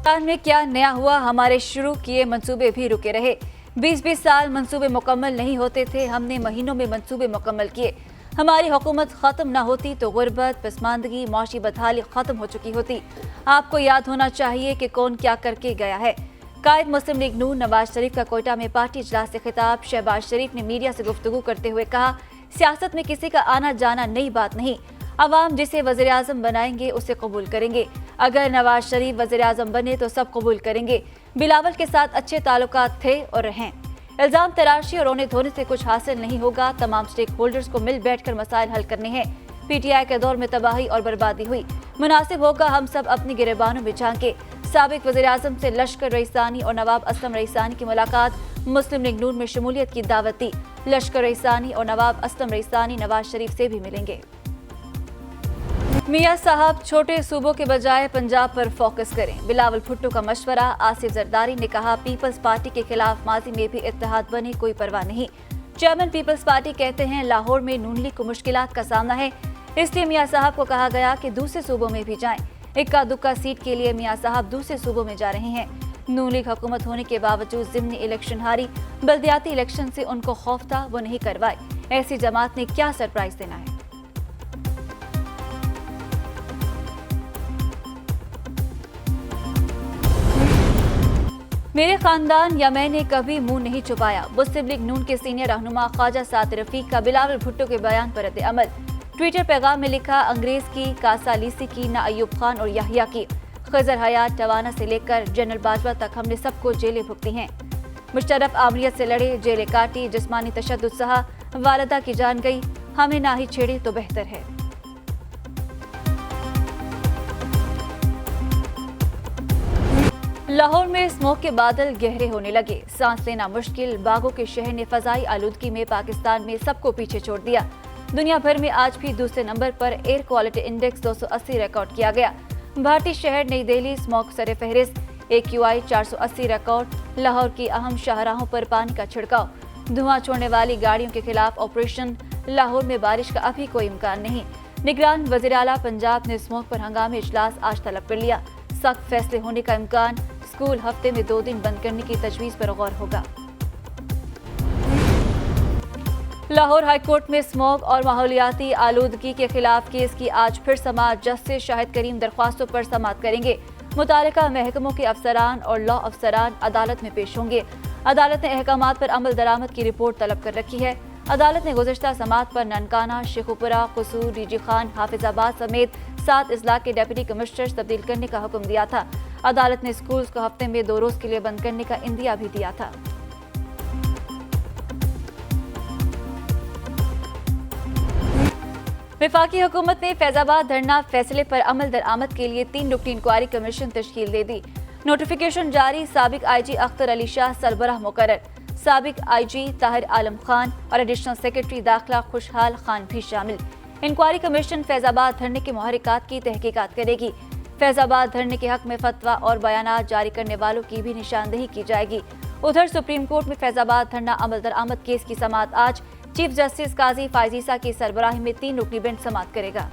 पाकिस्तान में क्या नया हुआ? हमारे शुरू किए मंसूबे भी रुके रहे। 20-20 साल मंसूबे मुकम्मल नहीं होते थे, हमने महीनों में मंसूबे मुकम्मल किए। हमारी हुकूमत खत्म ना होती तो गुर्बत, पसमानदगी, मौशी बदहाली खत्म हो चुकी होती। आपको याद होना चाहिए कि कौन क्या करके गया है। कायद मुस्लिम लीग नून नवाज शरीफ का कोयटा में पार्टी इजलास से खिताब। शहबाज शरीफ ने मीडिया से गुफ्तगू करते हुए कहा, सियासत में किसी का आना जाना नई बात नहीं, अवाम जिसे वज़ीर आज़म बनाएंगे उसे कबूल करेंगे। अगर नवाज शरीफ वज़ीर आज़म बने तो सब कबूल करेंगे। बिलावल के साथ अच्छे ताल्लुकात थे और रहें। इल्जाम तराशी और रोने धोने से कुछ हासिल नहीं होगा। तमाम स्टेक होल्डर्स को मिल बैठकर मसाइल हल करने हैं। पीटीआई के दौर में तबाही और बर्बादी हुई, मुनासिब होगा हम सब अपनी गिरबानों में झांके। साबिक वज़ीर आज़म से लश्कर रईसानी और नवाब असलम रईसानी की मुलाकात, मुस्लिम लीग नून में शमूलियत की दावत दी। लश्कर रईसानी और नवाब असलम रईसानी नवाज शरीफ से भी मिलेंगे। मियां साहब छोटे सूबों के बजाय पंजाब पर फोकस करें, बिलावल भुट्टो का मशवरा। आसिफ जरदारी ने कहा, पीपल्स पार्टी के खिलाफ माजी में भी इत्तेहाद बने, कोई परवाह नहीं। चेयरमैन पीपल्स पार्टी कहते हैं लाहौर में नून लीग को मुश्किलात का सामना है, इसलिए मियां साहब को कहा गया कि दूसरे सूबों में भी जाएं। इक्का दुक्का सीट के लिए मियां साहब दूसरे सूबों में जा रहे हैं। नून लीग हुकूमत होने के बावजूद ज़िमनी इलेक्शन हारी, बल्दियाती इलेक्शन से उनको खौफ था, वो नहीं करवाए। ऐसी जमात ने क्या सरप्राइज देना है। मेरे खानदान या मैंने कभी मुंह नहीं छुपाया। मुस्लिम लीग नून के सीनियर रहनुमा ख्वाजा साद रफीक का बिलावल भुट्टो के बयान पर रद्द अमल। ट्विटर पैगाम में लिखा, अंग्रेज की, कासालीसी की, ना अयूब खान और याहिया की, खजर हयात टवाना से लेकर जनरल बाजवा तक हमने सबको जेलें भुगती हैं। मुशर्रफ आमलियत से लड़े, जेलें काटी, जिस्मानी तशद्दुद सहा, वालिदा की जान गई, हमें ना ही छेड़े तो बेहतर है। लाहौर में स्मोक के बादल गहरे होने लगे, सांस लेना मुश्किल। बागों के शहर ने फजाई आलूदगी में पाकिस्तान में सबको पीछे छोड़ दिया। दुनिया भर में आज भी दूसरे नंबर पर एयर क्वालिटी इंडेक्स 280 रिकॉर्ड किया गया। भारतीय शहर नई दिल्ली स्मोक सरे फहरिस्त, AQI 480 रिकॉर्ड। लाहौर की अहम शाहराहों पर पानी का छिड़काव, धुआं छोड़ने वाली गाड़ियों के खिलाफ ऑपरेशन। लाहौर में बारिश का अभी कोई इम्कान नहीं। निगरान वज़ीर आला पंजाब ने स्मोक पर हंगामी इजलास आज तलब कर लिया। सख्त फैसले होने का इम्कान। स्कूल हफ्ते में 2 दिन बंद करने की तजवीज पर गौर होगा। लाहौर हाईकोर्ट में स्मोक और माहौलियाती आलूदगी के खिलाफ केस की आज फिर समाअत। जस्टिस शाहिद करीम दरख्वास्तों पर समाअत करेंगे। मुतालिका महकमों के अफसरान और लॉ अफसरान अदालत में पेश होंगे। अदालत ने अहकामात पर अमल दरामद की रिपोर्ट तलब कर रखी है। अदालत ने गुज़श्ता समाअत पर ननकाना, शेखुपुरा, कसूर, डीजी खान, हाफिजाबाद समेत 7 अजला के डेप्यूटी कमिश्नर्स तब्दील करने का हुक्म दिया था। अदालत ने स्कूल्स को हफ्ते में 2 रोज के लिए बंद करने का इंदिया भी दिया था। वफाकी हुकूमत ने फैजाबाद धरना फैसले पर अमल दरामद के लिए 3 रुकनी इंक्वायरी कमीशन तश्कील दे दी। नोटिफिकेशन जारी। साबिक IG अख्तर अली शाह सरबराह मुकर्रर, साबिक IG ताहिर आलम खान और एडिशनल सेक्रेटरी दाखिला खुशहाल खान भी शामिल। इंक्वायरी कमीशन फैजाबाद धरने के मुहर्रिकात की तहकीकात करेगी। फैजाबाद धरने के हक में फतवा और बयानात जारी करने वालों की भी निशानदेही की जाएगी। उधर सुप्रीम कोर्ट में फैजाबाद धरना अमल दरामद केस की समाअत आज चीफ जस्टिस काजी फायजीसा की सरबराही में 3 रुकनी बेंच समाअत करेगा।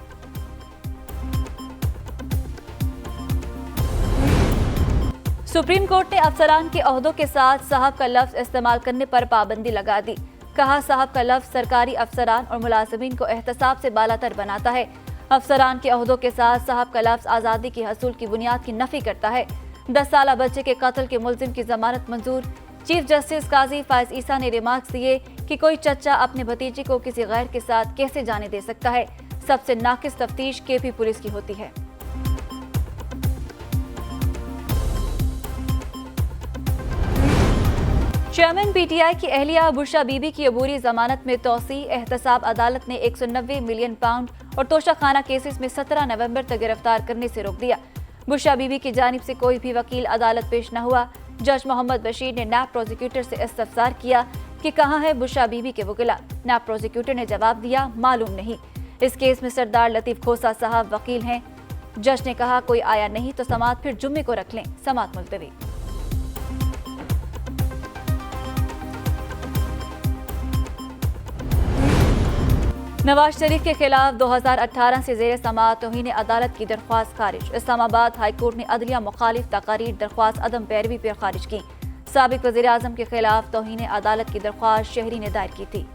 सुप्रीम कोर्ट ने अफसरान के ओहदों के साथ साहब का लफ्ज इस्तेमाल करने पर पाबंदी लगा दी। कहा, साहब का लफ्ज सरकारी अफसरान और मुलाजिमीन को एहतसाब से बालातर बनाता है। अफसरान के ओहदों के साथ साहब का लफ्ज आज़ादी के हसूल की बुनियाद की नफी करता है। 10 साला बच्चे के कत्ल के मुल्जिम की जमानत मंजूर। चीफ जस्टिस काजी फायज ईसा ने रिमार्क्स दिए कि कोई चच्चा अपने भतीजे को किसी गैर के साथ कैसे जाने दे सकता है। सबसे नाकिस तफ्तीश KP पुलिस की होती है। चेयरमैन PTI की अहलिया बुशरा बीबी की अबूरी जमानत में तोसी। एहतसाब अदालत ने 190 मिलियन पाउंड और तोशाखाना केसेस में 17 नवंबर तक गिरफ्तार करने से रोक दिया। बुशरा बीबी की जानिब से कोई भी वकील अदालत पेश न हुआ। जज मोहम्मद बशीर ने नैब प्रोसिक्यूटर से इस्तफसार किया कि कहाँ है बुशरा बीबी के वकीला। नैब प्रोसिक्यूटर ने जवाब दिया, मालूम नहीं। इस केस में सरदार लतीफ खोसा साहब वकील हैं। जज ने कहा, कोई आया नहीं तो समाअत फिर जुम्मे को रख लें। समाअत मुलतवी। नवाज शरीफ के खिलाफ 2018 से जेर समाअत तौहीन अदालत की दरख्वास्त खारिज। इस्लामाबाद हाई कोर्ट ने अदलिया मुखालिफ तकारीर दरख्वास्त अदम पैरवी पर खारिज की। साबिक वज़ीर आज़म के खिलाफ तौहीन अदालत की दरख्वास्त शहरी ने दायर की थी।